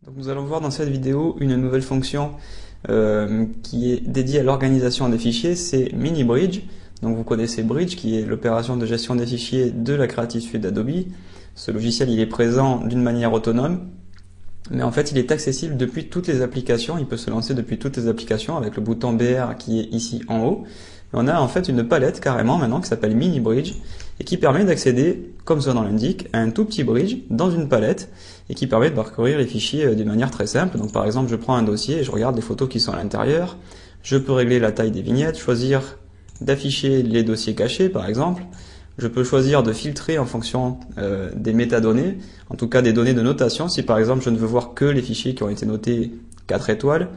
Donc nous allons voir dans cette vidéo une nouvelle fonction qui est dédiée à l'organisation des fichiers, c'est Mini Bridge. Donc vous connaissez Bridge qui est l'opération de gestion des fichiers de la Creative Suite d'Adobe. Ce logiciel il est présent d'une manière autonome, mais en fait il est accessible depuis toutes les applications, il peut se lancer depuis toutes les applications avec le bouton BR qui est ici en haut. On a en fait une palette carrément maintenant qui s'appelle Mini Bridge et qui permet d'accéder, comme son nom l'indique, à un tout petit bridge dans une palette et qui permet de parcourir les fichiers d'une manière très simple. Donc par exemple, je prends un dossier et je regarde les photos qui sont à l'intérieur. Je peux régler la taille des vignettes, choisir d'afficher les dossiers cachés par exemple. Je peux choisir de filtrer en fonction des métadonnées, en tout cas des données de notation. Si par exemple je ne veux voir que les fichiers qui ont été notés 4 étoiles,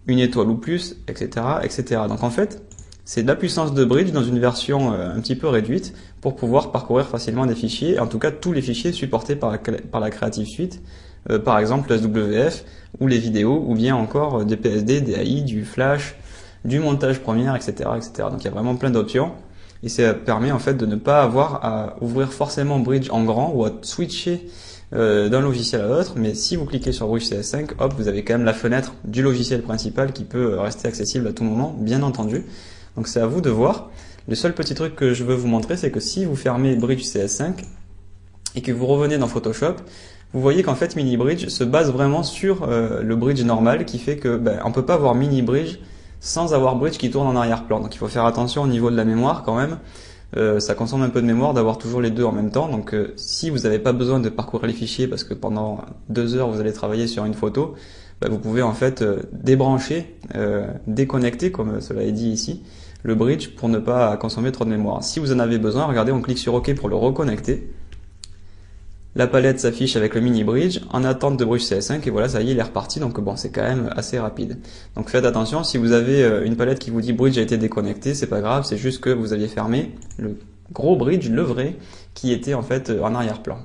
1 étoile ou plus, etc., etc. Donc en fait, c'est de la puissance de Bridge dans une version un petit peu réduite pour pouvoir parcourir facilement des fichiers, en tout cas tous les fichiers supportés par la Creative Suite, par exemple le SWF ou les vidéos, ou bien encore des PSD, des AI, du Flash, du montage Premiere, etc., etc. Donc il y a vraiment plein d'options et ça permet en fait de ne pas avoir à ouvrir forcément Bridge en grand ou à switcher d'un logiciel à l'autre, mais si vous cliquez sur Bridge CS5, hop, vous avez quand même la fenêtre du logiciel principal qui peut rester accessible à tout moment, bien entendu. Donc c'est à vous de voir. Le seul petit truc que je veux vous montrer, c'est que si vous fermez Bridge CS5 et que vous revenez dans Photoshop, vous voyez qu'en fait Mini Bridge se base vraiment sur le Bridge normal, qui fait que on peut pas avoir Mini Bridge sans avoir Bridge qui tourne en arrière-plan. Donc il faut faire attention au niveau de la mémoire quand même. Ça consomme un peu de mémoire d'avoir toujours les deux en même temps. Donc si vous n'avez pas besoin de parcourir les fichiers parce que pendant 2 heures vous allez travailler sur une photo, vous pouvez en fait débrancher, déconnecter comme cela est dit ici, le bridge pour ne pas consommer trop de mémoire. Si vous en avez besoin, regardez, on clique sur OK pour le reconnecter. La palette s'affiche avec le mini bridge en attente de Bridge CS5 et voilà, ça y est, il est reparti. Donc bon, c'est quand même assez rapide. Donc faites attention, si vous avez une palette qui vous dit Bridge a été déconnecté, c'est pas grave, c'est juste que vous aviez fermé le gros bridge, le vrai, qui était en fait en arrière-plan.